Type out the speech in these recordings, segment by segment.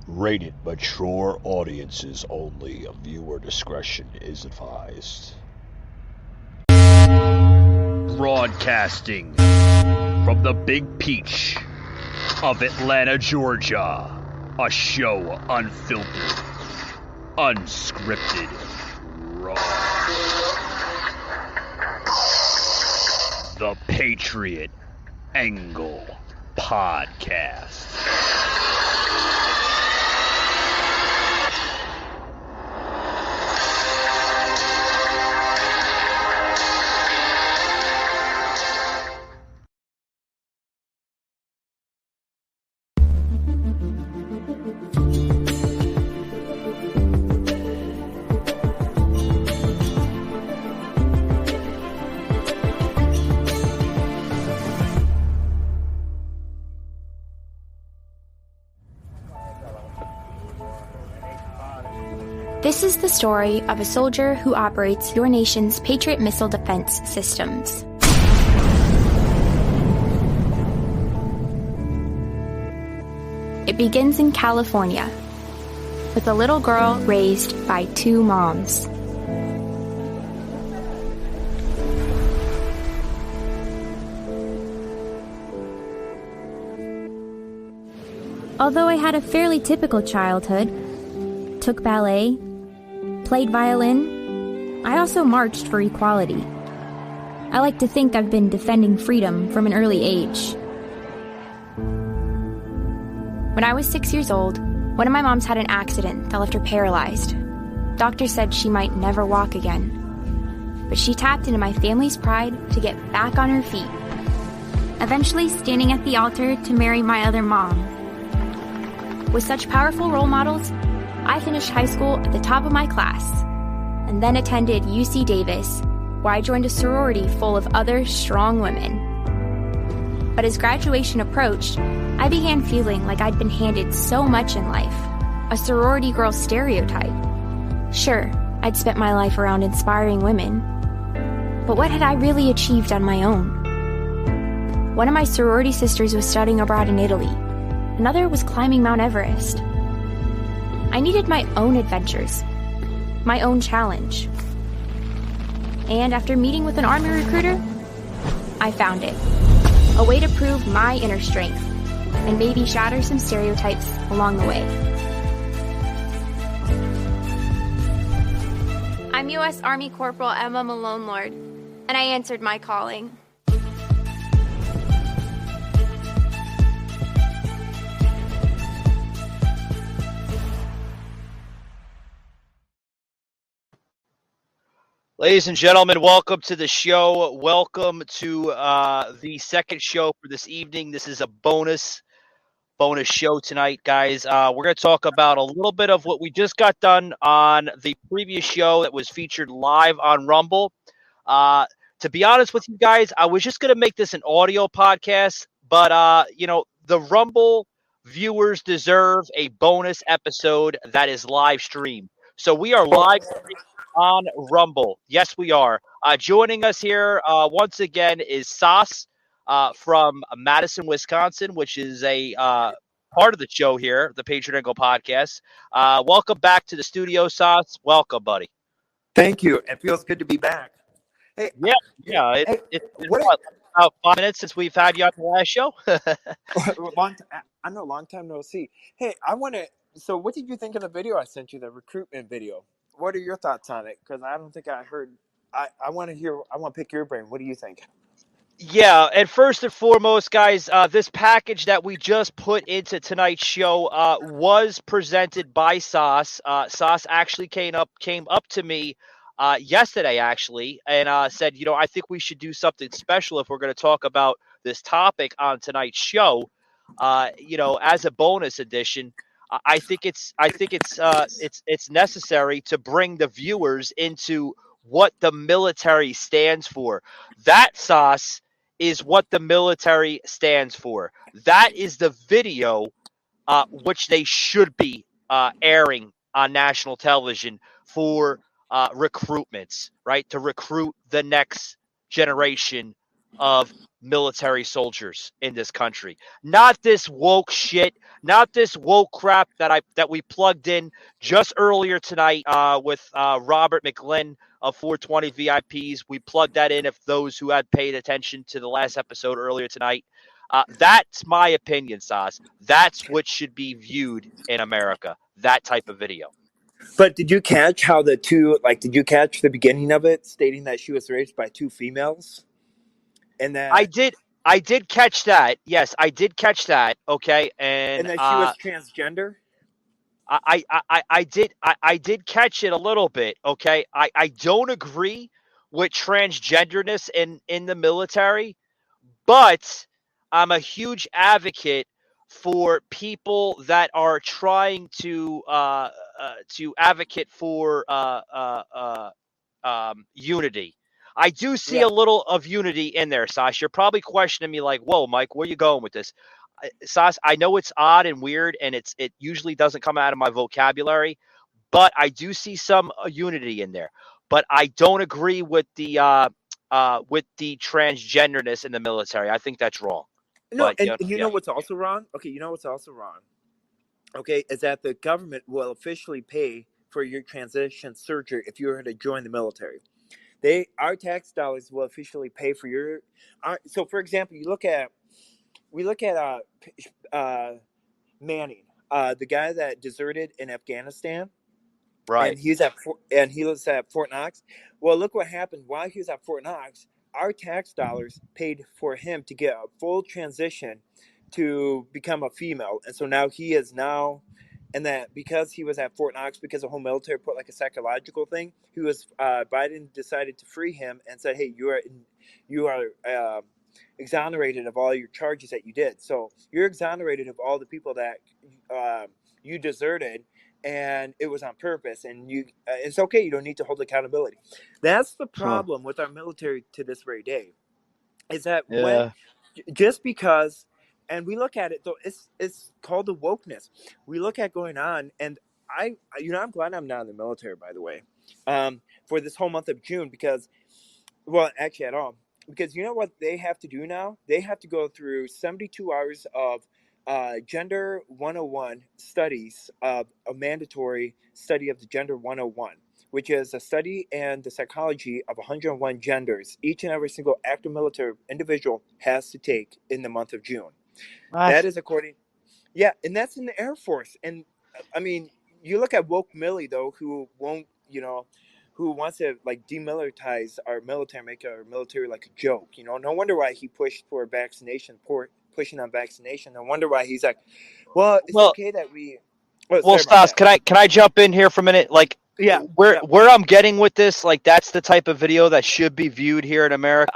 Rated mature audiences only. Viewer discretion is advised. Broadcasting from the Big Peach of Atlanta, Georgia. A show unfiltered, unscripted, raw. The Patriot Angle Podcast. This is the story of a soldier who operates your nation's Patriot missile defense systems. It begins in California, with a little girl raised by two moms. Although I had a fairly typical childhood, took ballet, played violin, I also marched for equality. I like to think I've been defending freedom from an early age. When I was 6 years old, one of my moms had an accident that left her paralyzed. Doctors said she might never walk again. But she tapped into my family's pride to get back on her feet, eventually standing at the altar to marry my other mom. With such powerful role models, I finished high school at the top of my class, and then attended UC Davis, where I joined a sorority full of other strong women. But as graduation approached, I began feeling like I'd been handed so much in life, a sorority girl stereotype. Sure, I'd spent my life around inspiring women, but what had I really achieved on my own? One of my sorority sisters was studying abroad in Italy. Another was climbing Mount Everest. I needed my own adventures, my own challenge. And after meeting with an Army recruiter, I found it. A way to prove my inner strength and maybe shatter some stereotypes along the way. I'm U.S. Army Corporal Emma Malone Lord, and I answered my calling. Ladies and gentlemen, welcome to the show. Welcome to the second show for this evening. This is a bonus show tonight, guys. We're going to talk about a little bit of what we just got done on the previous show that was featured live on Rumble. To be honest with you guys, I was just going to make this an audio podcast, but the Rumble viewers deserve a bonus episode that is live streamed. So we are live on Rumble. Yes, we are. Joining us here once again is Sauce from Madison, Wisconsin, which is a part of the show here, the Patriot Angle Podcast. Welcome back to the studio, Sauce. Welcome, buddy. Thank you. It feels good to be back. Hey, yeah. It's been about 5 minutes since we've had you on the last show. Long time no see. Hey, so what did you think of the video I sent you, the recruitment video? What are your thoughts on it? Because I don't think I heard. I want to pick your brain. What do you think? Yeah, and first and foremost, guys, this package that we just put into tonight's show was presented by Sauce. Sauce actually came up to me yesterday, actually, and said, I think we should do something special if we're going to talk about this topic on tonight's show. As a bonus edition. I think it's necessary to bring the viewers into what the military stands for. That, Sauce, is what the military stands for. That is the video which they should be airing on national television for recruitments, right? To recruit the next generation of military soldiers in this country. Not this woke shit, not this woke crap that we plugged in just earlier tonight with Robert McGlynn of 420 VIPs. We plugged that in if those who had paid attention to the last episode earlier tonight. That's my opinion, Sas. That's what should be viewed in America, that type of video. But did you catch how did you catch the beginning of it stating that she was raped by two females? And that I did catch that. Yes, I did catch that. Okay. and And that she was transgender? I did catch it a little bit. Okay. I don't agree with transgenderness in the military, but I'm a huge advocate for people that are trying to advocate for unity. I do see Yeah. a little of unity in there, Sas. You're probably questioning me like, "Whoa, Mike, where are you going with this?" Sas, I know it's odd and weird, and it usually doesn't come out of my vocabulary, but I do see some unity in there. But I don't agree with the transgenderness in the military. I think that's wrong. No, But and you know what's also wrong? Okay, you know what's also wrong? Okay, is that the government will officially pay for your transition surgery if you were to join the military. Our tax dollars will officially pay for your. So, for example, we look at Manning, the guy that deserted in Afghanistan, right. and he was at Fort Knox. Well, look what happened while he was at Fort Knox. Our tax dollars paid for him to get a full transition to become a female, and so now he is now, and that because he was at Fort Knox, because the whole military put like a psychological thing, he was Biden decided to free him and said, "Hey, you are exonerated of all your charges that you did. So you're exonerated of all the people that you deserted." And it was on purpose, and it's okay. You don't need to hold accountability. That's the problem with our military to this very day, is that when just because, and we look at it though, it's called the wokeness. We look at going on, and I'm glad I'm not in the military, by the way, for this whole month of June, because, well, actually at all, because you know what they have to do now? They have to go through 72 hours of Gender 101 studies, of a mandatory study of the Gender 101, which is a study and the psychology of 101 genders each and every single active military individual has to take in the month of June. That is according, yeah, and that's in the Air Force. And I mean, you look at woke Millie though, who won't, who wants to like demilitarize our military, make our military like a joke. No wonder why he pushed for vaccination, pushing on vaccination. No wonder why he's like, well, it's okay that we. Oh, well, Stas, can I jump in here for a minute? Like, yeah, where I'm getting with this, like that's the type of video that should be viewed here in America.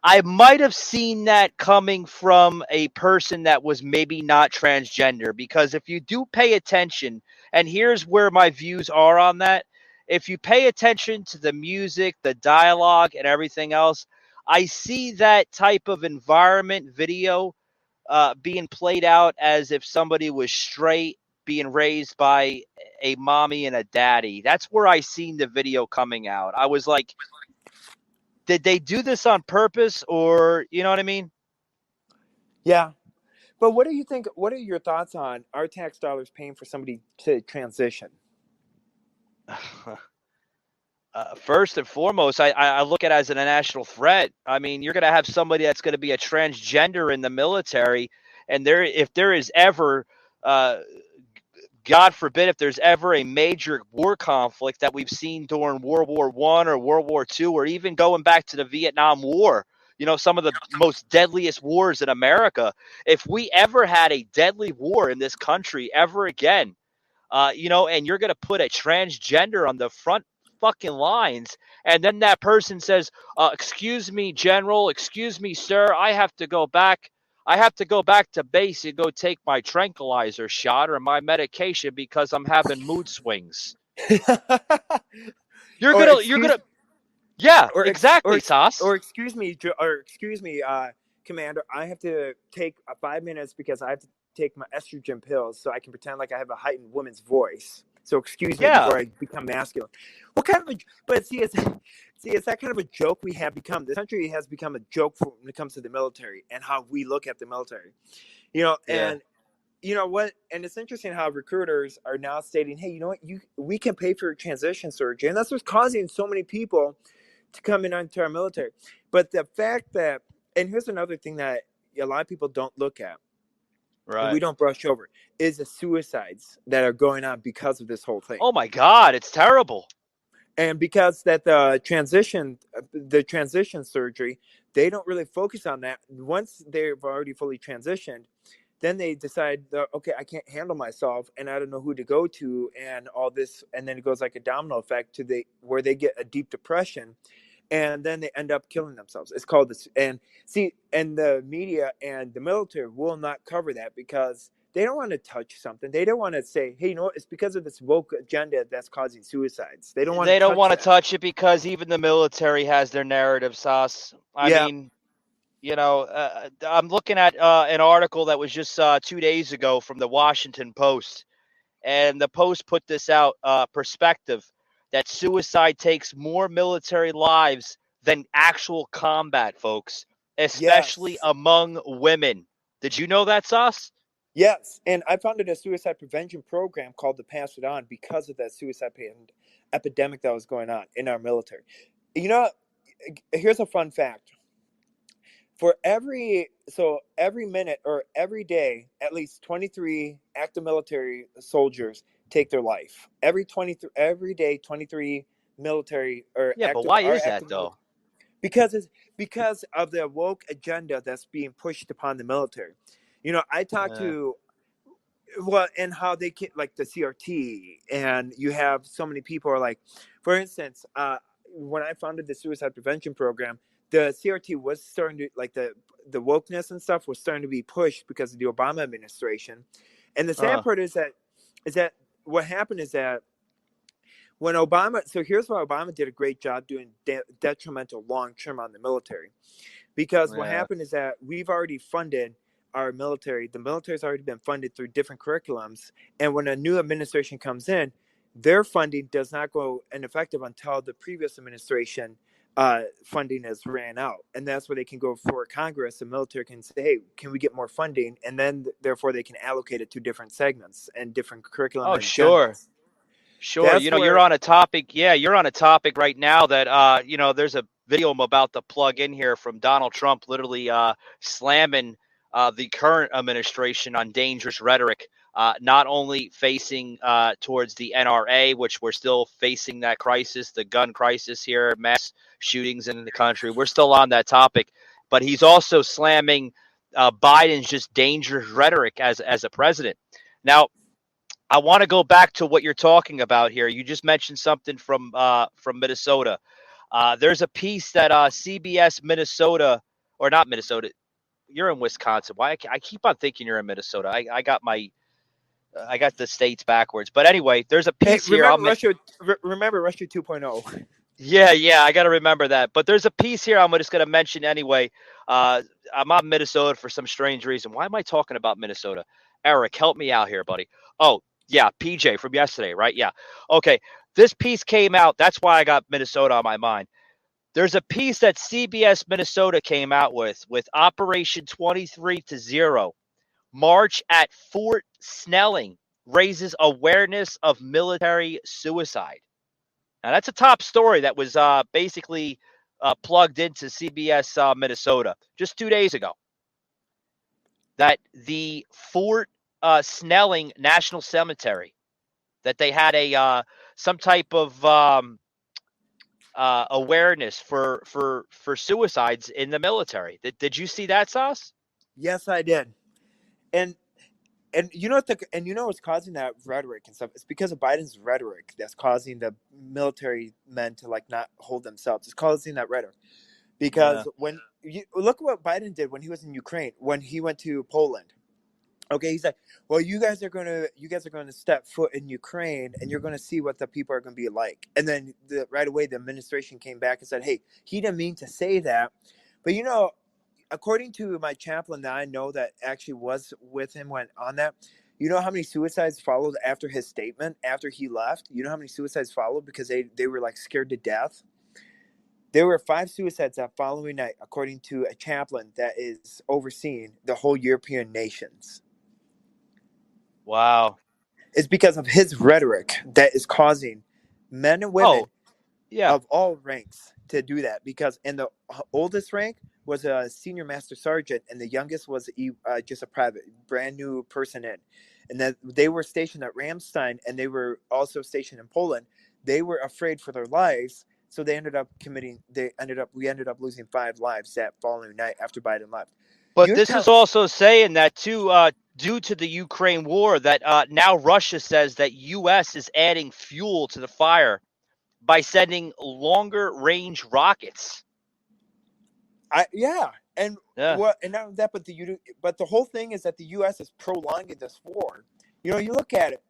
I might have seen that coming from a person that was maybe not transgender, because if you do pay attention, and here's where my views are on that. If you pay attention to the music, the dialogue, and everything else, I see that type of environment video being played out as if somebody was straight, being raised by a mommy and a daddy. That's where I seen the video coming out. I was like, did they do this on purpose, or you know what I mean? Yeah. But what do you think? What are your thoughts on our tax dollars paying for somebody to transition? First and foremost, I look at it as a national threat. I mean, you're going to have somebody that's going to be a transgender in the military, and if there is ever, God forbid, if there's ever a major war conflict that we've seen during World War I or World War II, or even going back to the Vietnam War, some of the most deadliest wars in America, if we ever had a deadly war in this country ever again, and you're going to put a transgender on the front fucking lines, and then that person says, excuse me, General, excuse me, sir, I have to go back to base and go take my tranquilizer shot or my medication because I'm having mood swings. You're gonna yeah, exactly, Sas. Or excuse me, Commander, I have to take 5 minutes because I have to take my estrogen pills so I can pretend like I have a heightened woman's voice. So excuse me before I become masculine. What kind of but see, it's that kind of a joke we have become. This country has become a joke when it comes to the military and how we look at the military. And you know what? And it's interesting how recruiters are now stating, "Hey, you know what? We can pay for transition surgery," and that's what's causing so many people to come in into our military. But the fact that, and here's another thing that a lot of people don't look at, and we Right. don't brush over, is the suicides that are going on because of this whole thing. Oh my God, it's terrible. And because that the transition surgery, they don't really focus on that. Once they've already fully transitioned, then they decide, okay, I can't handle myself, and I don't know who to go to, and all this, and then it goes like a domino effect to where they get a deep depression, and then they end up killing themselves. It's called this, and see, and the media and the military will not cover that because they don't want to touch something. They don't want to say, hey, you know what? It's because of this woke agenda that's causing suicides. They don't want They to don't touch want to that. touch it because even the military has their narrative, Sauce. I Yeah. mean, I'm looking at an article that was just 2 days ago from the Washington Post, and the Post put this out perspective that suicide takes more military lives than actual combat, folks, especially Yes. among women. Did you know that, Sauce? Yes, and I founded a suicide prevention program called the Pass It On because of that epidemic that was going on in our military. You know, here's a fun fact. Every minute or every day, at least 23 active military soldiers take their life. Every day, 23 military or Yeah, but active why are is that active military, though? because of the woke agenda that's being pushed upon the military. I talked Uh, to, well, and how they can, like the CRT, and you have so many people are like, for instance, when I founded the suicide prevention program, the CRT was starting to, like, the wokeness and stuff was starting to be pushed because of the Obama administration. And the sad uh, part is that what happened is that when Obama, so here's why Obama did a great job doing detrimental long term on the military, because what yeah. happened is that we've already funded our military. The military's already been funded through different curriculums, and when a new administration comes in, their funding does not go ineffective until the previous administration funding is ran out, and that's where they can go for Congress. The military can say, "Hey, can we get more funding?" And then therefore they can allocate it to different segments and different curriculum Oh, and sure. agendas. Sure. That's You're where, on a topic. Yeah, you're on a topic right now that, there's a video I'm about to plug in here from Donald Trump literally slamming the current administration on dangerous rhetoric, not only facing towards the NRA, which we're still facing that crisis, the gun crisis here, mass shootings in the country. We're still on that topic, but he's also slamming Biden's just dangerous rhetoric as a president. Now, I want to go back to what you're talking about here. You just mentioned something from Minnesota. There's a piece that CBS Minnesota, or not Minnesota. You're in Wisconsin. Why I keep on thinking you're in Minnesota. I got the states backwards. But anyway, there's a hey, piece here. remember Russia 2.0. Yeah, I got to remember that. But there's a piece here I'm just going to mention anyway. I'm on Minnesota for some strange reason. Why am I talking about Minnesota? Eric, help me out here, buddy. Oh, yeah, PJ from yesterday, right? Yeah. Okay. This piece came out. That's why I got Minnesota on my mind. There's a piece that CBS Minnesota came out with Operation 23-0. March at Fort Snelling raises awareness of military suicide. Now, that's a top story that was basically plugged into CBS Minnesota just 2 days ago. That the Fort Snelling National Cemetery, that they had a some type of awareness for suicides in the military. Did you see that, Sauce? Yes, I did. And what's causing that rhetoric and stuff? It's because of Biden's rhetoric that's causing the military men to, like, not hold themselves. It's causing that rhetoric Yeah. because when you look at what Biden did when he was in Ukraine, when he went to Poland. Okay, he's like, well, you guys are gonna step foot in Ukraine, and you're gonna see what the people are gonna be like. And then right away, the administration came back and said, hey, he didn't mean to say that, but according to my chaplain that I know that actually was with him when on that, you know how many suicides followed after his statement, after he left? You know how many suicides followed because they were, like, scared to death? There were 5 suicides that following night, according to a chaplain that is overseeing the whole European nations. Wow. It's because of his rhetoric that is causing men and women Yeah. of all ranks to do that. Because and the oldest rank was a senior master sergeant, and the youngest was just a private, brand new person in. And that they were stationed at Ramstein, and they were also stationed in Poland. They were afraid for their lives, so they ended up committing. We ended up losing 5 lives that following night after Biden left. But You're this is telling also saying that too, due to the Ukraine war, that now Russia says that U.S. is adding fuel to the fire by sending longer range rockets. Yeah, and Yeah. what? And not only that, but the whole thing is that the U.S. is prolonging this war. You look at it.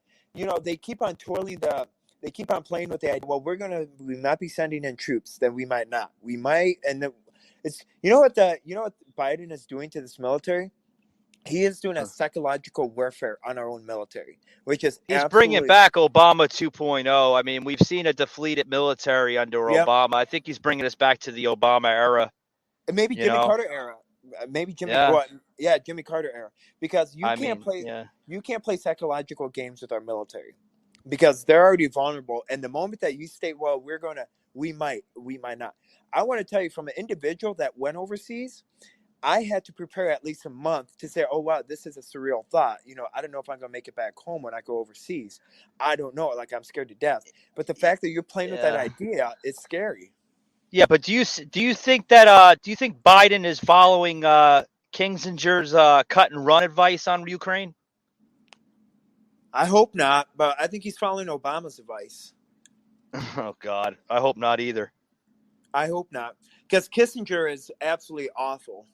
They keep on they keep on playing with the idea. Well, we might be sending in troops, then we might not. We might, and then it's you know what Biden is doing to this military. He is doing a psychological warfare on our own military, which is He's bringing absolutely back Obama 2.0. I mean, we've seen a depleted military under yep. Obama. I think he's bringing us back to the Obama era. Maybe You Jimmy know? Carter era. Maybe Jimmy. Yeah. Well, yeah, Jimmy Carter era. Because I mean, yeah. you can't play psychological games with our military, because they're already vulnerable. And the moment that you state, well, we might not. I want to tell you, from an individual that went overseas, I had to prepare at least a month to say, oh wow, this is a surreal thought. I don't know if I'm gonna make it back home when I go overseas. I don't know. Like, I'm scared to death. But the fact that you're playing with that Yeah. idea is scary. Yeah, but do you think that do you think Biden is following Kinzinger's cut and run advice on Ukraine? I hope not, but I think he's following Obama's advice. Oh God, I hope not either. I hope not, because Kissinger is absolutely awful.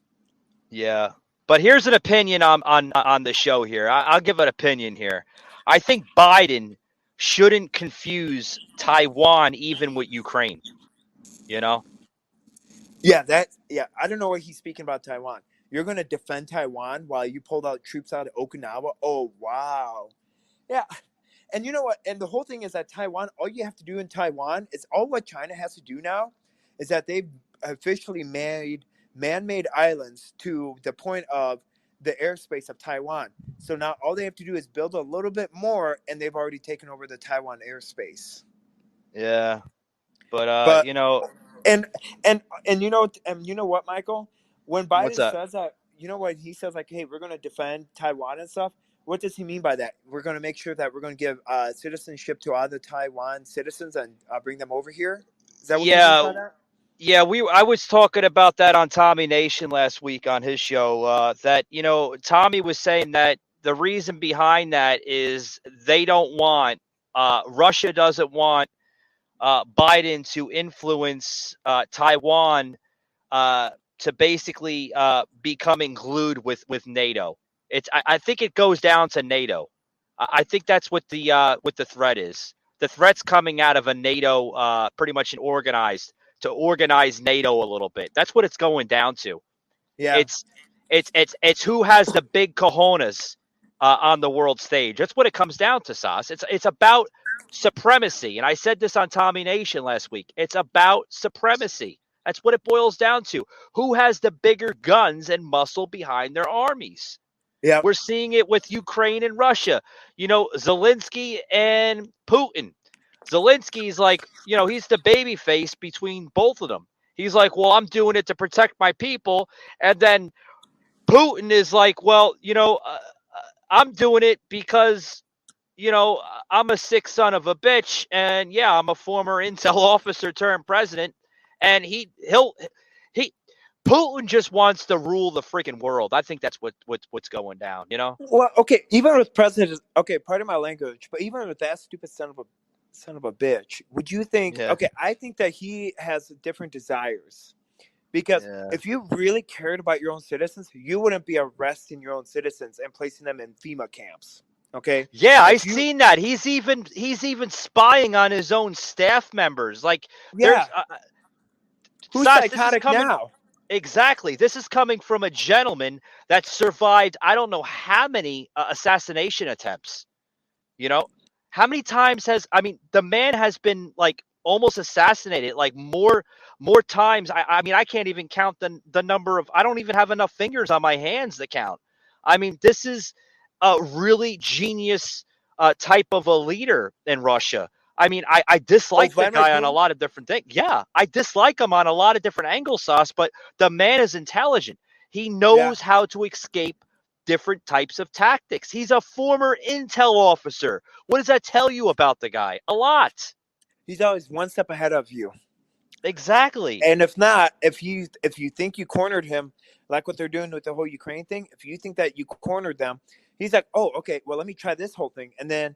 Yeah, but here's an opinion on the show here. I'll give an opinion here. I think Biden shouldn't confuse Taiwan even with Ukraine. Yeah, I don't know what he's speaking about Taiwan. You're going to defend Taiwan while you pulled out troops out of Okinawa? Oh, wow. Yeah. And you know what? And the whole thing is that Taiwan, all you have to do in Taiwan is all what China has to do now is that they've officially made man-made islands to the point of the airspace of Taiwan. So now all they have to do is build a little bit more, and they've already taken over the Taiwan airspace. Yeah, but and you know what, Michael? When what's Biden up? says that, when he says, like, hey, we're going to defend Taiwan and stuff, what does he mean by that? We're going to make sure that we're going to give citizenship to other Taiwan citizens and bring them over here? Is that what he means by that? Yeah, I was talking about that on Tommy Nation last week on his show. That Tommy was saying that the reason behind that is they don't want Russia doesn't want Biden to influence Taiwan to basically becoming glued with NATO. I think it goes down to NATO. I think that's what the threat is. The threat's coming out of a NATO, pretty much to organize NATO a little bit. That's what it's going down to. Yeah. It's who has the big cojones on the world stage. That's what it comes down to, Sauce. It's about supremacy. And I said this on Tommy Nation last week. It's about supremacy. That's what it boils down to. Who has the bigger guns and muscle behind their armies? Yeah. We're seeing it with Ukraine and Russia. Zelensky and Putin. Zelensky's like, he's the baby face between both of them. He's like, well, I'm doing it to protect my people. And then Putin is like, well, I'm doing it because, I'm a sick son of a bitch. And yeah, I'm a former intel officer turned president. And Putin just wants to rule the freaking world. I think that's what's going down, Well, okay, even with presidents, okay, pardon my language, but even with that stupid son of a bitch, would you think? Yeah. Okay, I think that he has different desires, because if you really cared about your own citizens, you wouldn't be arresting your own citizens and placing them in FEMA camps. Okay. Yeah, I've seen that. He's even spying on his own staff members. Like, yeah, who's Sas, psychotic now? Exactly. This is coming from a gentleman that survived, I don't know how many assassination attempts. How many times the man has been like almost assassinated, like more times. I mean, I can't even count the number of, I don't even have enough fingers on my hands to count. I mean, this is a really genius type of a leader in Russia. I mean, I dislike the Vladimir guy on a Putin? lot of different things. Yeah, I dislike him on a lot of different angles, Sauce, but the man is intelligent. He Yeah. knows how to escape different types of tactics. He's a former intel officer. What does that tell you about the guy? A lot. He's always one step ahead of you. Exactly. And if not, if you think you cornered him, like what they're doing with the whole Ukraine thing, if you think that you cornered them, he's like, oh, okay, well, let me try this whole thing, and then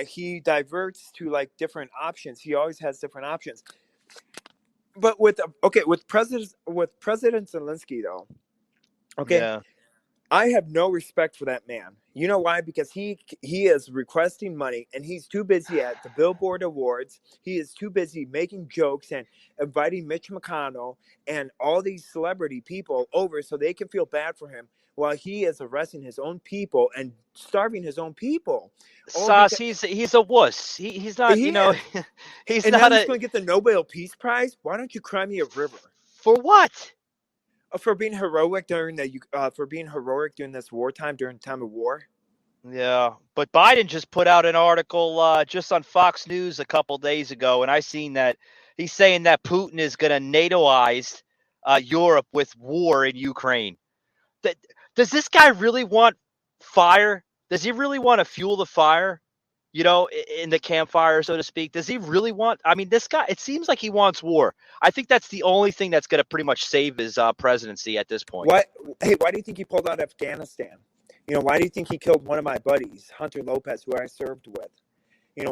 he diverts to like different options. He always has different options. But with President Zelensky though, okay, Yeah. I have no respect for that man. You know why? Because he is requesting money, and he's too busy at the Billboard Awards. He is too busy making jokes and inviting Mitch McConnell and all these celebrity people over so they can feel bad for him, while he is arresting his own people and starving his own people. All Sauce, because he's a wuss. He's not, he is, he's and now not he's a going to get the Nobel Peace Prize. Why don't you cry me a river? for what? For being heroic during this wartime, during time of war. Yeah, but Biden just put out an article just on Fox News a couple days ago, and I seen that he's saying that Putin is going to NATOize Europe with war in Ukraine. That, does this guy really want fire? Does he really want to fuel the fire? In the campfire, so to speak. Does he really want? I mean, this guy. It seems like he wants war. I think that's the only thing that's going to pretty much save his presidency at this point. What? Hey, why do you think he pulled out of Afghanistan? Why do you think he killed one of my buddies, Hunter Lopez, who I served with?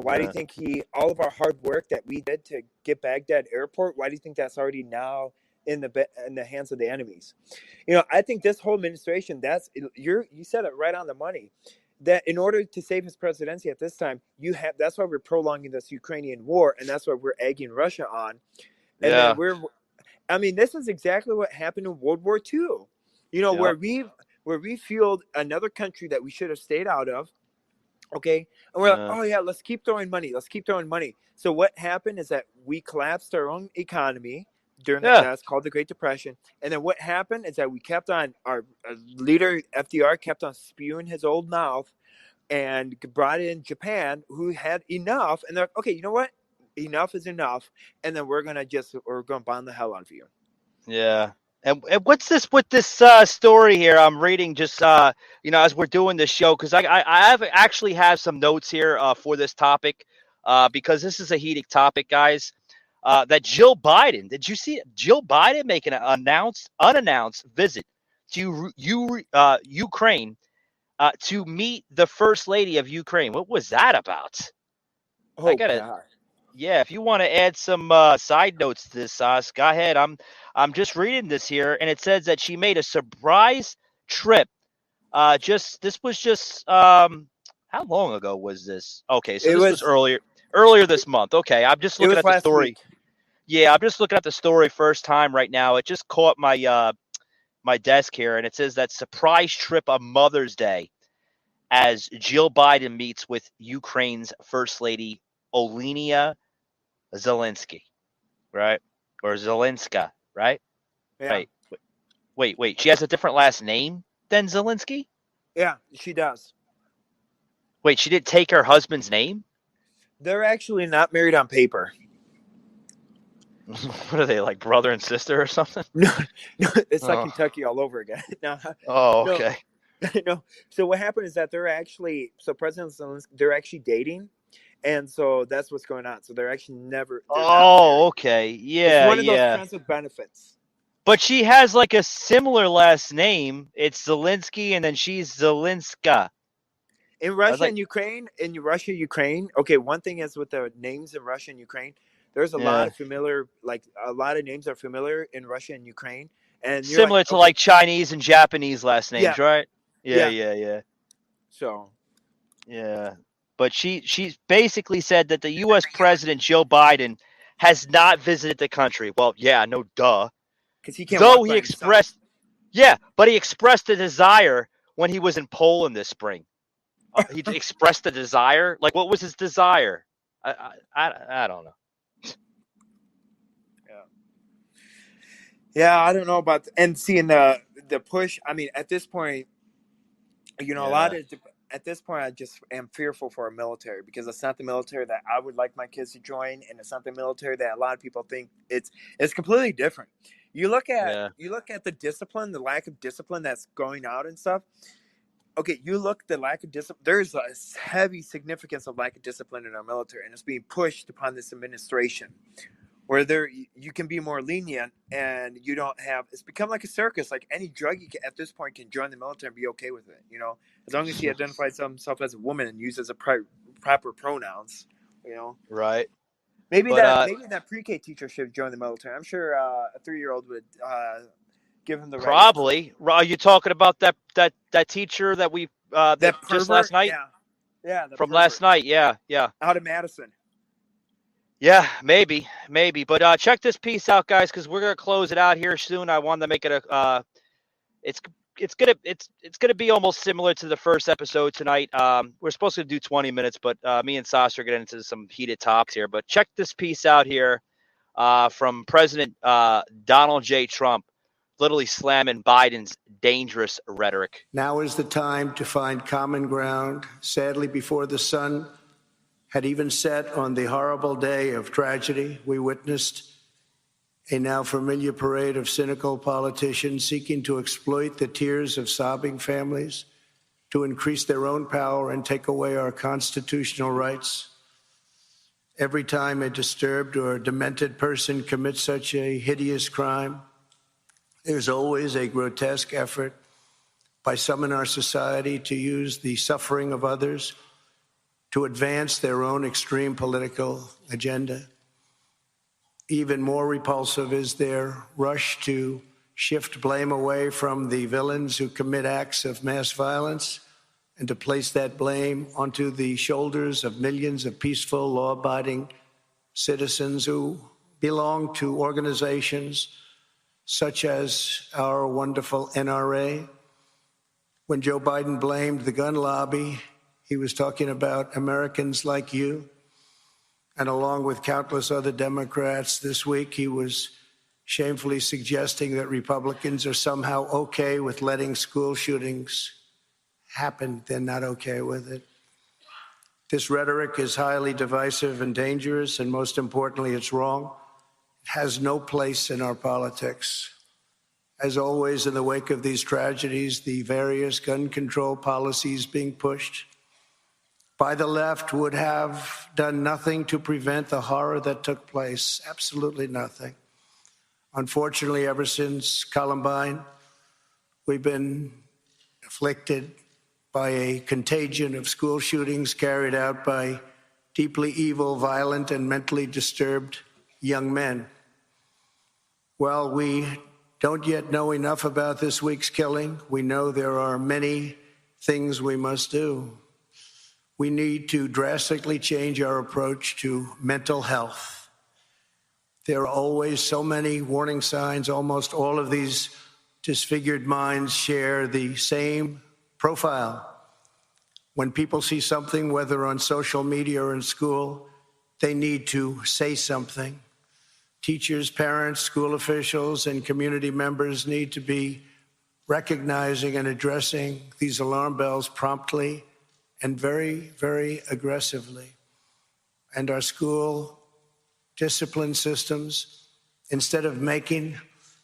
Why do you think all of our hard work that we did to get Baghdad airport, why do you think that's already now in the hands of the enemies? I think this whole administration, you said it right on the money. That in order to save his presidency at this time, that's why we're prolonging this Ukrainian war, and that's why we're egging Russia on. And then this is exactly what happened in World War II. Where we fueled another country that we should have stayed out of. Okay. And we're like, oh yeah, let's keep throwing money. So what happened is that we collapsed our own economy during that's called the Great Depression. And then what happened is that we kept on, our leader FDR kept on spewing his old mouth, and brought in Japan, who had enough, and they're like, okay, you know what? Enough is enough, and then we're gonna bomb the hell out of you. Yeah. And what's this with this story here? I'm reading just as we're doing this show, because I actually have some notes here for this topic because this is a heated topic, guys. That Jill Biden, did you see Jill Biden making an unannounced visit to Ukraine to meet the First Lady of Ukraine? What was that about? Oh, God. Yeah, if you want to add some side notes to this, Sauce, go ahead. I'm just reading this here, and it says that she made a surprise trip. This was just how long ago was this? Okay, so this was earlier this month. Okay, I'm just looking at the story. Week. Yeah, I'm just looking at the story first time right now. It just caught my my desk here, and it says that surprise trip on Mother's Day as Jill Biden meets with Ukraine's First Lady Olena Zelensky, right? Or Zelenska, right? Yeah. Wait. She has a different last name than Zelensky? Yeah, she does. Wait, she didn't take her husband's name? They're actually not married on paper. What are they, like brother and sister or something? No, it's like Kentucky all over again. Okay. No. So what happened is that President Zelensky, they're actually dating. And so that's what's going on. So they're actually never. Okay. Yeah. It's one of those kinds of benefits. But she has like a similar last name. It's Zelensky, and then she's Zelenska. In Russia and Ukraine, okay, one thing is with the names in Russia and Ukraine, there's a lot of familiar, a lot of names are familiar in Russia and Ukraine. And similar to like Chinese and Japanese last names, right? Yeah. So. Yeah. But she basically said that the U.S. President Joe Biden has not visited the country. Well, yeah, no duh. Because he can't. Though he expressed, but he expressed a desire when he was in Poland this spring. He expressed a desire. Like, what was his desire? I don't know. Yeah, I don't know about and seeing the push. I mean, at this point, a lot of at this point, I just am fearful for our military, because it's not the military that I would like my kids to join, and it's not the military that a lot of people think it's completely different. You look at the discipline, the lack of discipline that's going out and stuff. Okay, you look at the lack of discipline. There's a heavy significance of lack of discipline in our military, and it's being pushed upon this administration, where you can be more lenient, and you don't have. It's become like a circus. Like any drug, you can, at this point, can join the military and be okay with it. You know, as long as he identifies himself as a woman and uses proper pronouns. You know, right? Maybe that pre-K teacher should join the military. I'm sure a 3-year-old would give him the probably. Right. Are you talking about that teacher that we that just last night? Yeah. From last night. Yeah. Out of Madison. Yeah, maybe. But check this piece out, guys, because we're gonna close it out here soon. I wanted to make it it's gonna be almost similar to the first episode tonight. We're supposed to do 20 minutes, but me and Sasha are getting into some heated talks here. But check this piece out here from President Donald J. Trump, literally slamming Biden's dangerous rhetoric. Now is the time to find common ground. Sadly, before the sun had even set on the horrible day of tragedy, we witnessed a now familiar parade of cynical politicians seeking to exploit the tears of sobbing families to increase their own power and take away our constitutional rights. Every time a disturbed or demented person commits such a hideous crime, there's always a grotesque effort by some in our society to use the suffering of others to advance their own extreme political agenda. Even more repulsive is their rush to shift blame away from the villains who commit acts of mass violence and to place that blame onto the shoulders of millions of peaceful, law-abiding citizens who belong to organizations such as our wonderful NRA. When Joe Biden blamed the gun lobby, he was talking about Americans like you. And along with countless other Democrats this week, he was shamefully suggesting that Republicans are somehow okay with letting school shootings happen. They're not okay with it. This rhetoric is highly divisive and dangerous, and most importantly, it's wrong. It has no place in our politics. As always, in the wake of these tragedies, the various gun control policies being pushed by the left would have done nothing to prevent the horror that took place. Absolutely nothing. Unfortunately, ever since Columbine, we've been afflicted by a contagion of school shootings carried out by deeply evil, violent, and mentally disturbed young men. While we don't yet know enough about this week's killing, we know there are many things we must do. We need to drastically change our approach to mental health. There are always so many warning signs. Almost all of these disfigured minds share the same profile. When people see something, whether on social media or in school, they need to say something. Teachers, parents, school officials, and community members need to be recognizing and addressing these alarm bells promptly and very, very aggressively. And our school discipline systems, instead of making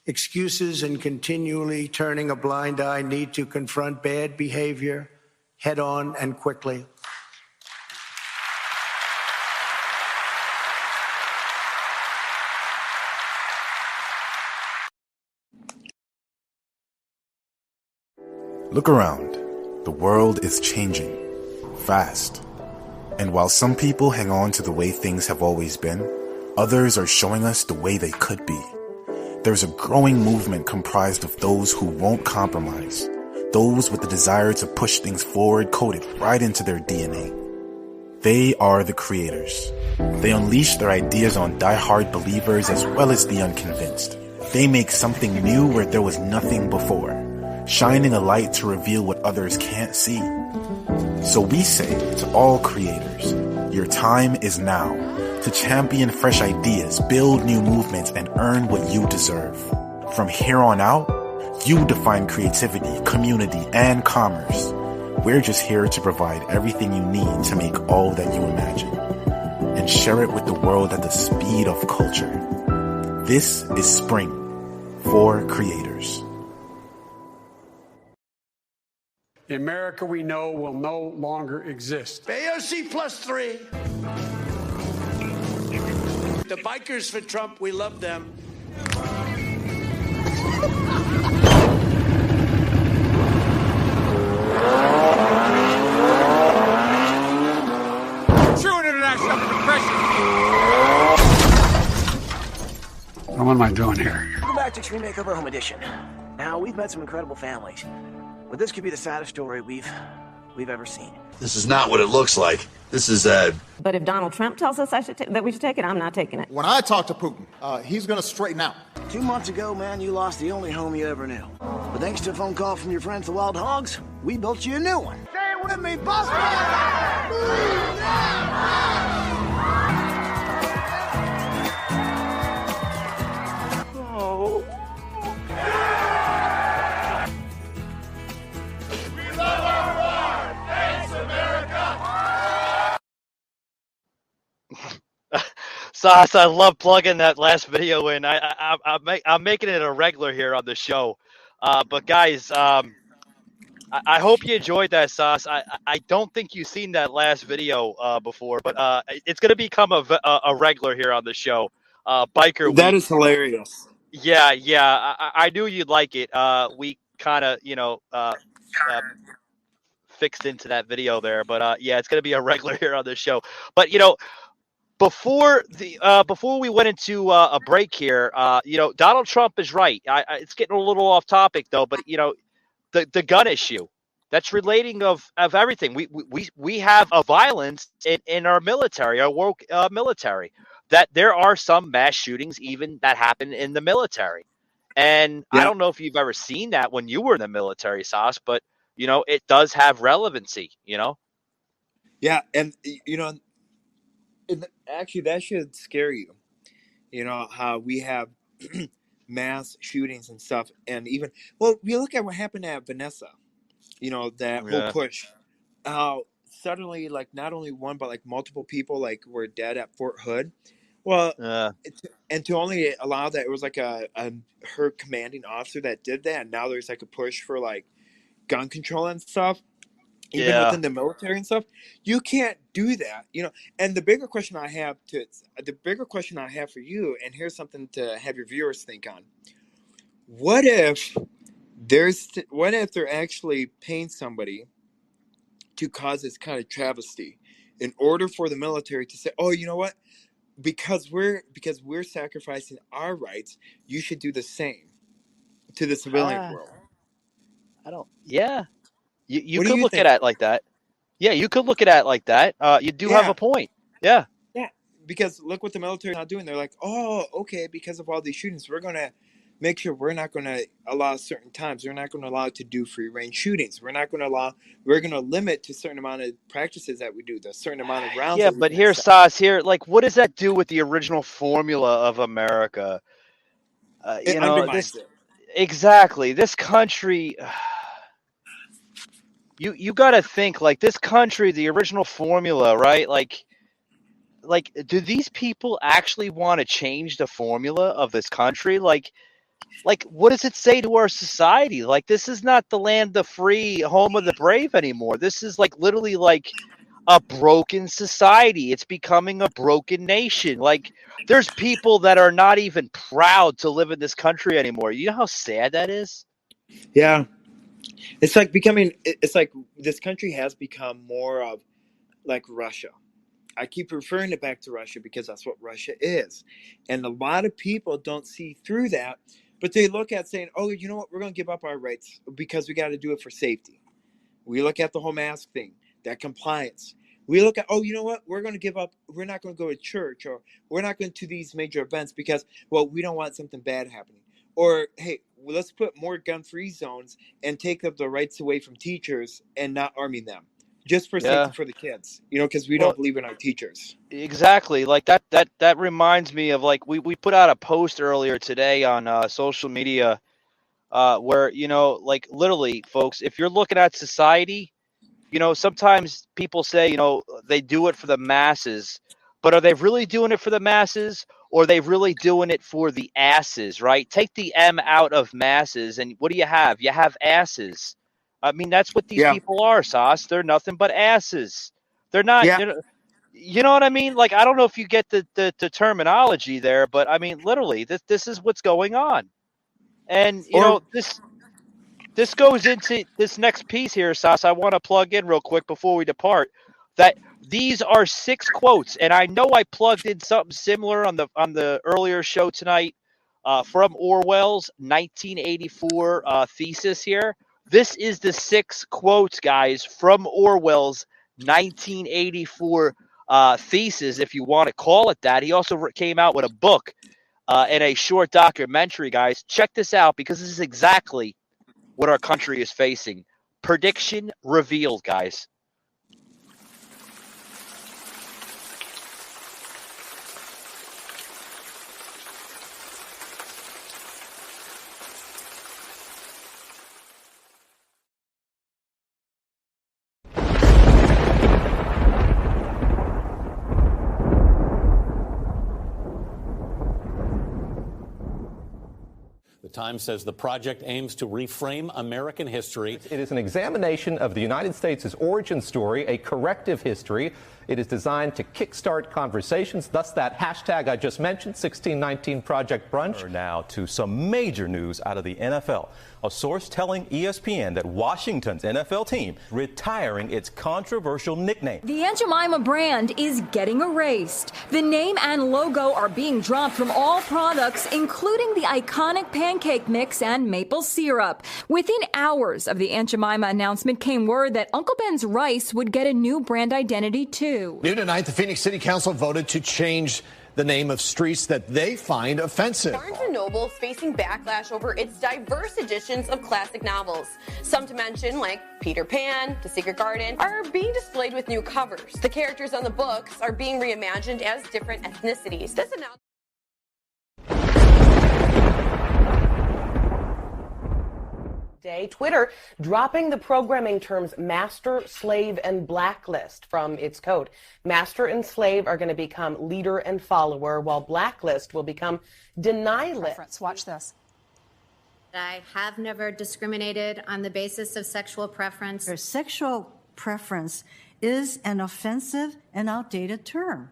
excuses and continually turning a blind eye, need to confront bad behavior head on and quickly. Look around. The world is changing fast. And while some people hang on to the way things have always been, others are showing us the way they could be. There's a growing movement comprised of those who won't compromise, those with the desire to push things forward coded right into their DNA. They are the creators. They unleash their ideas on die-hard believers as well as the unconvinced. They make something new where there was nothing before, shining a light to reveal what others can't see. So we say to all creators, your time is now to champion fresh ideas, build new movements, and earn what you deserve. From here on out, you define creativity, community, and commerce. We're just here to provide everything you need to make all that you imagine and share it with the world at the speed of culture. This is Spring for Creators. The America we know will no longer exist. AOC +3. The bikers for Trump, we love them. True international depression. What am I doing here? Welcome back to Extreme Makeover Home Edition. Now, we've met some incredible families, but this could be the saddest story we've ever seen. This is not what it looks like. This is But if Donald Trump tells us that we should take it, I'm not taking it. When I talk to Putin, he's going to straighten out. 2 months ago, man, you lost the only home you ever knew. But thanks to a phone call from your friends, the Wild Hogs, we built you a new one. Stay with me, Buster! Oh. Sauce, I love plugging that last video in. I'm making it a regular here on the show. But guys, I hope you enjoyed that, Sauce. I don't think you've seen that last video before, but it's going to become a regular here on the show. Biker That Week. is hilarious. Yeah. I knew you'd like it. We kind of, fixed into that video there, but yeah, it's going to be a regular here on the show. But before we went into a break here, Donald Trump is right. It's getting a little off topic though, but the gun issue, that's relating of everything. We have a violence in our military, our woke military, that there are some mass shootings even that happen in the military. And yeah. I don't know if you've ever seen that when you were in the military, Sauce, but it does have relevancy, Yeah, and actually that should scare you. How we have mass shootings and stuff, and even you look at what happened at Vanessa. That whole push. How suddenly, like, not only one but like multiple people were dead at Fort Hood. Well, and to only allow that, it was like her commanding officer that did that, and now there's like a push for like gun control and stuff, even within the military and stuff. You can't do that, And the bigger question I have for you, and here's something to have your viewers think on: what if they're actually paying somebody to cause this kind of travesty in order for the military to say, "Oh, you know what? Because we're sacrificing our rights, you should do the same to the civilian world." I don't. Yeah, you could look at it like that. Yeah, you could look at it like that. You do have a point. Yeah. Yeah, because look what the military is not doing. They're like, oh, okay, because of all these shootings, we're going to make sure we're not going to allow certain times. We're not going to allow it to do free range shootings. We're going to limit to a certain amount of practices that we do, the certain amount of rounds. Yeah, but here's Sauce here. Like, what does that do with the original formula of America? It undermines it. Exactly. This country, you got to think, like, this country, the original formula, right? Like, do these people actually want to change the formula of this country? Like, what does it say to our society? Like, this is not the land of the free, home of the brave anymore. This is like literally like a broken society. It's becoming a broken nation. Like, there's people that are not even proud to live in this country anymore. You know how sad that is? Yeah. It's like this country has become more of like Russia. I keep referring it back to Russia because that's what Russia is. And a lot of people don't see through that, but they look at saying, oh, you know what? We're going to give up our rights because we got to do it for safety. We look at the whole mask thing, that compliance. We look at, oh, you know what? We're going to give up. We're not going to go to church, or we're not going to these major events because, well, we don't want something bad happening. Or, hey, let's put more gun-free zones and take up the rights away from teachers and not arming them. Just for safety for the kids, because we don't believe in our teachers. Exactly. Like that reminds me of, like, we put out a post earlier today on social media where, like, literally, folks, if you're looking at society, sometimes people say, they do it for the masses, but are they really doing it for the masses, or are they really doing it for the asses, right? Take the M out of masses, and what do you have? You have asses. I mean, that's what these Yeah. people are, Sauce. They're nothing but asses. They're not, Yeah. you know what I mean? Like, I don't know if you get the terminology there, but I mean, literally, this is what's going on. And, this goes into this next piece here, Sas. I want to plug in real quick before we depart that these are 6 quotes, and I know I plugged in something similar on the earlier show tonight from Orwell's 1984 thesis here. This is the 6 quotes, guys, from Orwell's 1984 thesis, if you want to call it that. He also came out with a book and a short documentary, guys. Check this out, because this is exactly what our country is facing. Prediction revealed, guys. The Times says the project aims to reframe American history. It is an examination of the United States' origin story, a corrective history. It is designed to kickstart conversations, thus that hashtag I just mentioned, 1619 Project Brunch. Now to some major news out of the NFL. A source telling ESPN that Washington's NFL team retiring its controversial nickname. The Aunt Jemima brand is getting erased. The name and logo are being dropped from all products, including the iconic pancake mix and maple syrup. Within hours of the Aunt Jemima announcement came word that Uncle Ben's rice would get a new brand identity too. New tonight, the Phoenix City Council voted to change the name of streets that they find offensive. Barnes & Noble is facing backlash over its diverse editions of classic novels. Some to mention, like Peter Pan, The Secret Garden, are being displayed with new covers. The characters on the books are being reimagined as different ethnicities. This announcement Day, Twitter dropping the programming terms master, slave, and blacklist from its code. Master and slave are going to become leader and follower, while blacklist will become deny list. Watch this. I have never discriminated on the basis of sexual preference. Your sexual preference is an offensive and outdated term.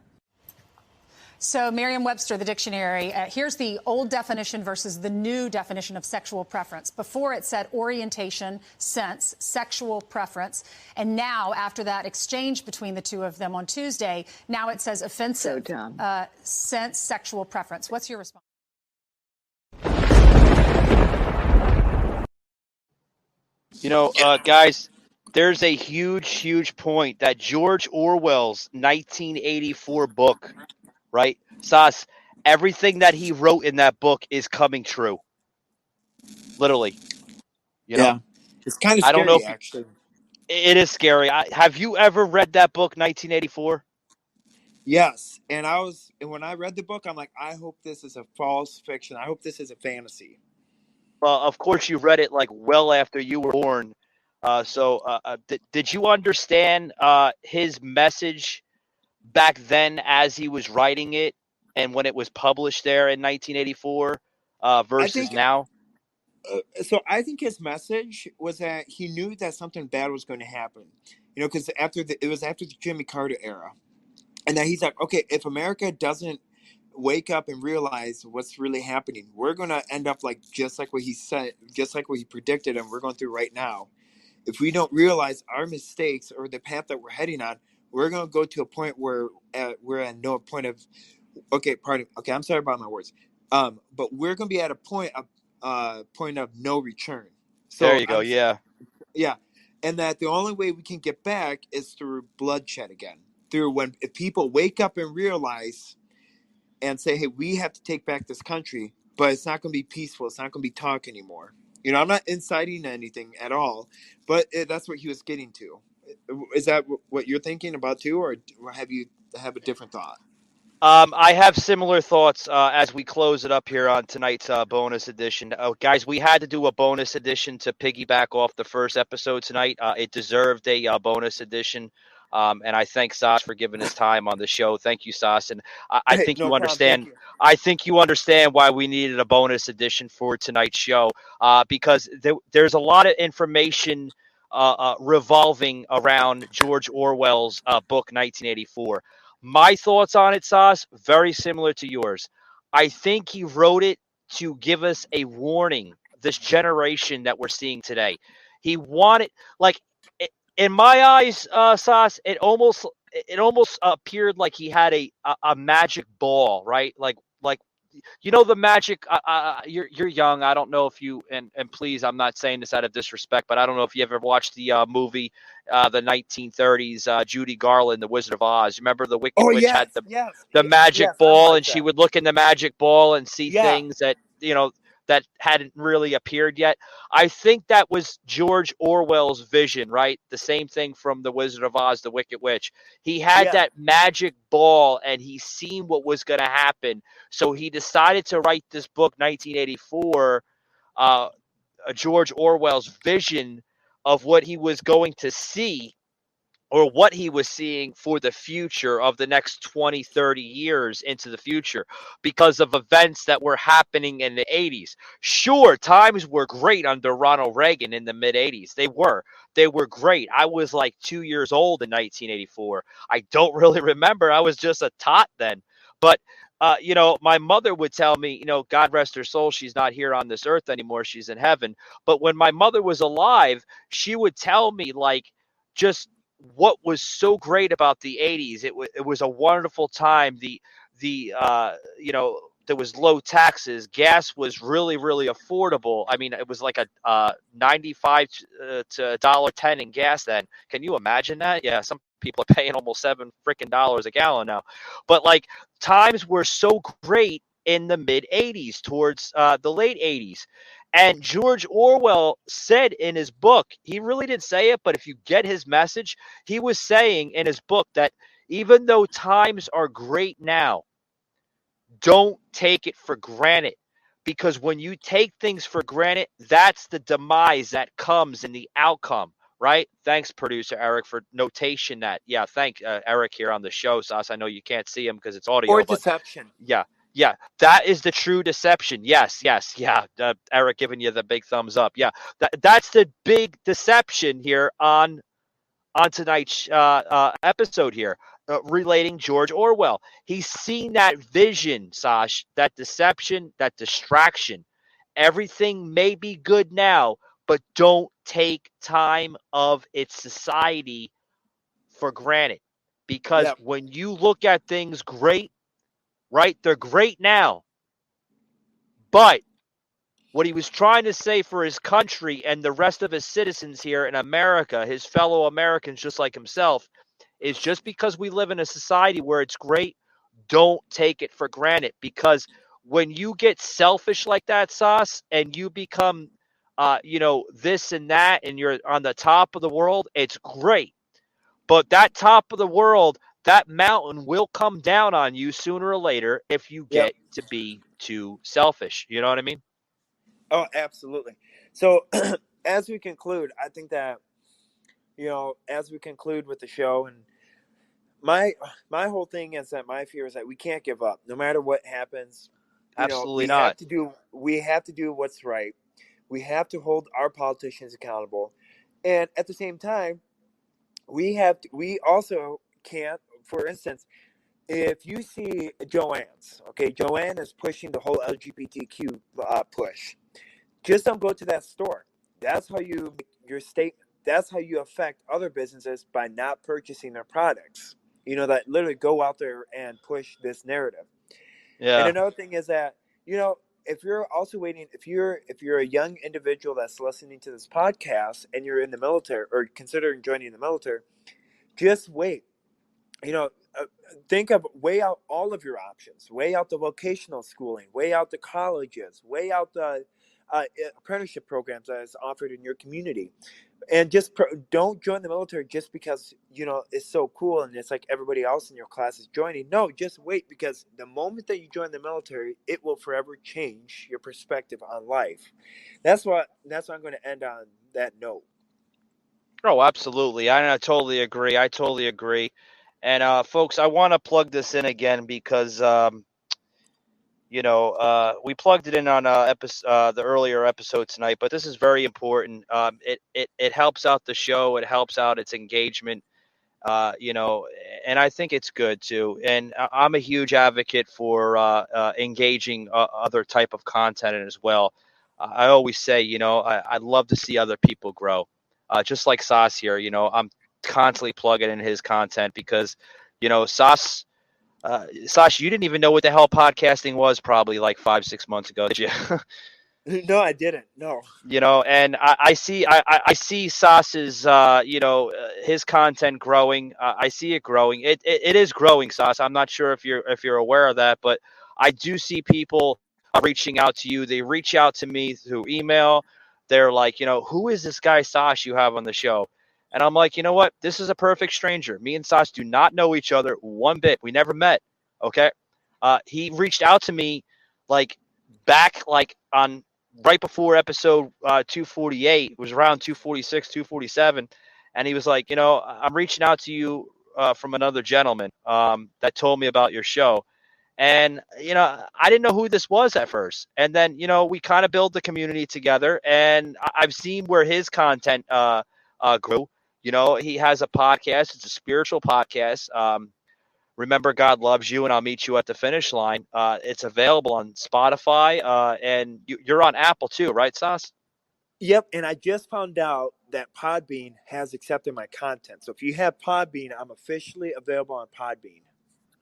So Merriam-Webster, the dictionary, here's the old definition versus the new definition of sexual preference. Before it said orientation, sense, sexual preference. And now, after that exchange between the two of them on Tuesday, now it says offensive, sense, sexual preference. What's your response? Guys, there's a huge point that George Orwell's 1984 book, right? Sas, everything that he wrote in that book is coming true. Literally. Yeah. It's kind of scary, I don't know if actually. It is scary. Have you ever read that book, 1984? Yes. And when I read the book, I'm like, I hope this is a false fiction. I hope this is a fantasy. Well, of course you read it like well after you were born. Did you understand his message back then as he was writing it and when it was published there in 1984 versus now? So I think his message was that he knew that something bad was going to happen, because it was after the Jimmy Carter era, and that he's like, okay, if America doesn't wake up and realize what's really happening, we're going to end up just like what he said, just like what he predicted, and we're going through right now. If we don't realize our mistakes or the path that we're heading on, we're going to go to a point where we're at no point of, I'm sorry about my words. But we're going to be at a point of no return. So there you go. Yeah. And that the only way we can get back is through bloodshed again, if people wake up and realize and say, hey, we have to take back this country, but it's not going to be peaceful. It's not going to be talk anymore. I'm not inciting anything at all, but that's what he was getting to. Is that what you're thinking about too, or have you have a different thought? I have similar thoughts as we close it up here on tonight's bonus edition. Guys, we had to do a bonus edition to piggyback off the first episode tonight. It deserved a bonus edition. And I thank Sas for giving his time on the show. Thank you, Sas. And I Hey, think no you problem. Thank understand. you. I think you understand why we needed a bonus edition for tonight's show, because there's a lot of information revolving around George Orwell's book, 1984. My thoughts on it, Sas, very similar to yours. I think he wrote it to give us a warning, this generation that we're seeing today. He wanted, like, in my eyes, Sas, it almost appeared like he had a magic ball, right? Like the magic. You're young. I don't know if you and please, I'm not saying this out of disrespect, but I don't know if you ever watched the movie, the 1930s, Judy Garland, The Wizard of Oz. Remember the Wicked Oh Witch had yes, yes, the magic yes. I ball, watched and she that. would look in the magic ball and see Yeah, things that hadn't really appeared yet. I think that was George Orwell's vision, right? The same thing from The Wizard of Oz, The Wicked Witch. He had yeah, that magic ball and he seen what was going to happen. So he decided to write this book, 1984, George Orwell's vision of what he was going to see or what he was seeing for the future of the next 20, 30 years into the future because of events that were happening in the 80s. Sure, times were great under Ronald Reagan in the mid 80s. They were. They were great. I was like 2 years old in 1984. I don't really remember. I was just a tot then. But my mother would tell me, God rest her soul, she's not here on this earth anymore. She's in heaven. But when my mother was alive, she would tell me, like, just what was so great about the 80s. It was a wonderful time. There was low taxes. Gas was really, really affordable. I mean, it was like a 95 to $1.10 in gas then. Can you imagine that? Yeah, some people are paying almost $7 a gallon now. But like, times were so great in the mid 80s towards the late 80s. And George Orwell said in his book, he really didn't say it, but if you get his message, he was saying in his book that even though times are great now, don't take it for granted. Because when you take things for granted, that's the demise that comes in the outcome, right? Thanks, producer Eric, for notation that. Yeah, thank Eric here on the show, Sas. I know you can't see him because it's or audio, but deception. yeah. Yeah, that is the true deception. Yes. Yeah. Eric giving you the big thumbs up. Yeah, that's the big deception here on tonight's episode here, relating George Orwell. He's seen that vision, Sash, that deception, that distraction. Everything may be good now, but don't take time of its society for granted. Because Yep. when you look at things great, right, they're great now. But what he was trying to say for his country and the rest of his citizens here in America, his fellow Americans just like himself, is just because we live in a society where it's great, don't take it for granted. Because when you get selfish like that, Sauce, and you become, this and that, and you're on the top of the world, it's great. But that top of the world, that mountain will come down on you sooner or later if you Yep. get to be too selfish. You know what I mean? Oh, absolutely. So, as we conclude, I think that as we conclude with the show, and my whole thing is that my fear is that we can't give up, no matter what happens. Absolutely We not. have to do what's right. We have to hold our politicians accountable, and at the same time, we also can't. For instance, if you see Joanne's, okay, Joanne is pushing the whole LGBTQ push. Just don't go to that store. That's how you make your state. That's how you affect other businesses by not purchasing their products. That literally go out there and push this narrative. And Yeah. another thing is that if you're also waiting, if you're a young individual that's listening to this podcast and you're in the military or considering joining the military, just wait. you know, uh, weigh out all of your options, weigh out the vocational schooling, weigh out the colleges, weigh out the apprenticeship programs that is offered in your community. And just don't join the military just because it's so cool and it's like everybody else in your class is joining. No, just wait, because the moment that you join the military, it will forever change your perspective on life. That's what I'm going to end on that note. Oh, absolutely. I totally agree. I totally agree. And folks, I want to plug this in again because we plugged it in on the earlier episode tonight, but this is very important. It helps out the show. It helps out its engagement. And I think it's good too. And I'm a huge advocate for engaging other type of content as well. I always say, I'd love to see other people grow. Just like Sas here, I'm constantly plugging in his content because, Sas, Sasha, you didn't even know what the hell podcasting was probably like 5-6 months ago, did you? No, I didn't. No. And I see Sas's his content growing. I see it growing. It is growing, Sas. I'm not sure if you're aware of that, but I do see people reaching out to you. They reach out to me through email. They're like, who is this guy Sas you have on the show? And I'm like, you know what? This is a perfect stranger. Me and Sas do not know each other one bit. We never met. Okay. He reached out to me back on right before episode 248. It was around 246, 247. And he was like, I'm reaching out to you from another gentleman that told me about your show. And, I didn't know who this was at first. And then, we kind of build the community together. And I've seen where his content grew. He has a podcast. It's a spiritual podcast. Remember, God Loves You, and I'll Meet You at the Finish Line. It's available on Spotify, and you're on Apple too, right, Sas? Yep, and I just found out that Podbean has accepted my content. So if you have Podbean, I'm officially available on Podbean.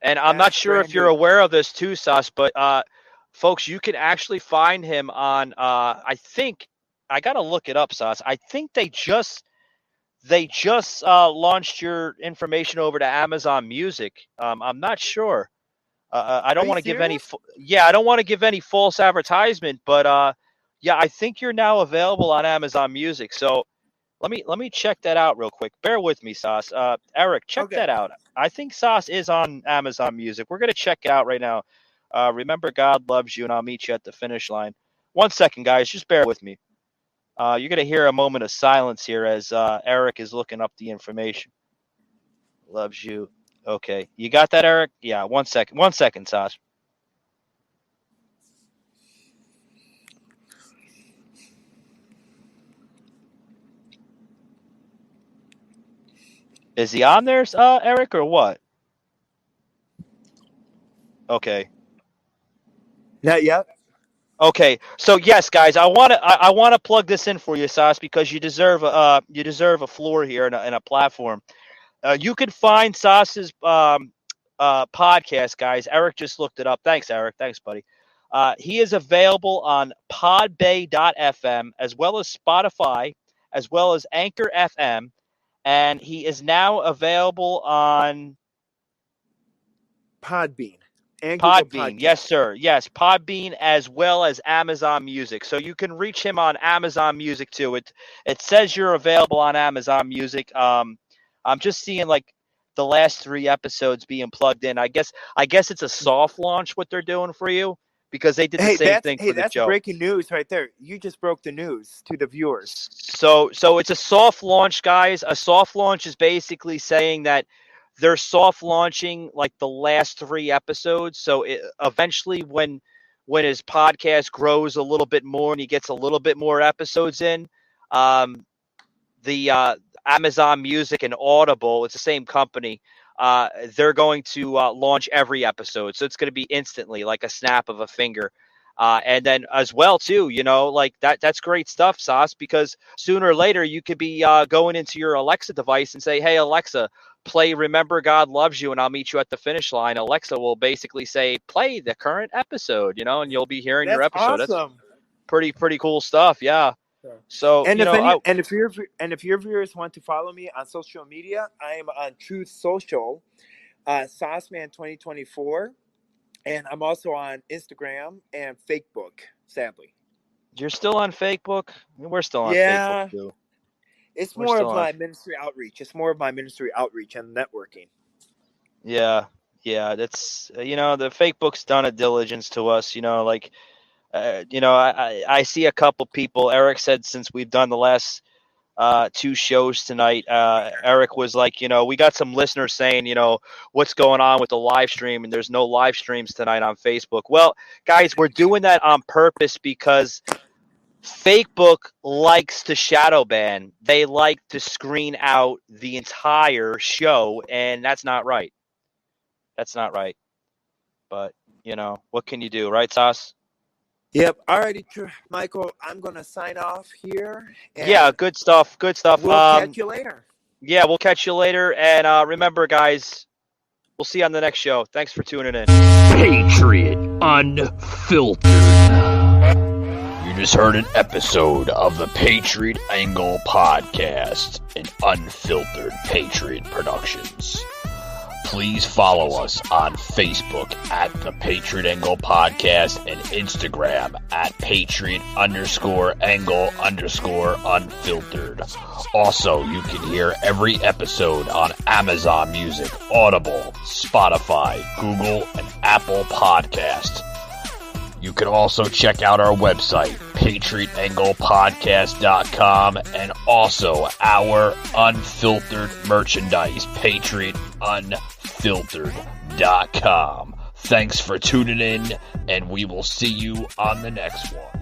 And I'm not sure if you're aware of this too, Sas, but folks, you can actually find him on. I think I got to look it up, Sas. I think they just launched your information over to Amazon Music. I'm not sure. I don't want to give any. I don't want to give any false advertisement, but I think you're now available on Amazon Music. So let me check that out real quick. Bear with me, Sas. Eric, check that out. I think Sas is on Amazon Music. We're gonna check it out right now. Remember, God Loves You, and I'll Meet You at the Finish Line. 1 second, guys. Just bear with me. You're going to hear a moment of silence here as Eric is looking up the information. Loves You. Okay. You got that, Eric? Yeah, 1 second. 1 second, Sas. Is he on there, Eric, or what? Okay. Not yet. Okay, so yes, guys, I want to plug this in for you, Sas, because you deserve a floor here and a platform. You can find Sas's podcast, guys. Eric just looked it up. Thanks, Eric. Thanks, buddy. He is available on podbay.fm as well as Spotify, as well as Anchor FM, and he is now available on Podbean. Podbean, yes, sir. Yes, Podbean as well as Amazon Music. So you can reach him on Amazon Music too. It says you're available on Amazon Music. I'm just seeing the last 3 episodes being plugged in. I guess it's a soft launch what they're doing for you because they did the same thing for the that's show. Breaking news right there. You just broke the news to the viewers. So it's a soft launch, guys. A soft launch is basically saying that they're soft launching the last 3 episodes. So eventually when his podcast grows a little bit more and he gets a little bit more episodes in, the Amazon Music and Audible, it's the same company. They're going to launch every episode. So it's going to be instantly like a snap of a finger. And then as well, too, that's great stuff, Sas, because sooner or later you could be going into your Alexa device and say, hey, Alexa, play Remember God Loves You, and I'll Meet You at the Finish Line. Alexa will basically say, play the current episode, and you'll be hearing your episode. Awesome. That's pretty cool stuff. Yeah. So, if your viewers want to follow me on social media, I am on Truth Social, Sauceman 2024. And I'm also on Instagram and Facebook, sadly. You're still on Facebook? We're still on Facebook, too. It's We're more still of on. my ministry outreach. It's more of my ministry outreach and networking. Yeah, that's the fake book's done a diligence to us. I see a couple people. Eric said since we've done the last 2 shows tonight, Eric was like, we got some listeners saying, what's going on with the live stream, and there's no live streams tonight on Facebook. Well, guys, we're doing that on purpose because Facebook likes to shadow ban. They like to screen out the entire show, and that's not right. That's not right. But, what can you do, right, Sauce? Yep. All righty, Michael, I'm going to sign off here. Yeah, good stuff. Good stuff. We'll catch you later. Yeah, we'll catch you later. And remember, guys, we'll see you on the next show. Thanks for tuning in. Patriot Unfiltered. You just heard an episode of the Patriot Angle Podcast, an unfiltered Patriot Productions. Please follow us on Facebook at the Patriot Angle Podcast and Instagram at Patriot_Angle_Unfiltered. Also, you can hear every episode on Amazon Music, Audible, Spotify, Google, and Apple Podcast. You can also check out our website, PatriotAnglePodcast.com, and also our unfiltered merchandise, PatriotUnfiltered.com. Thanks for tuning in, and we will see you on the next one.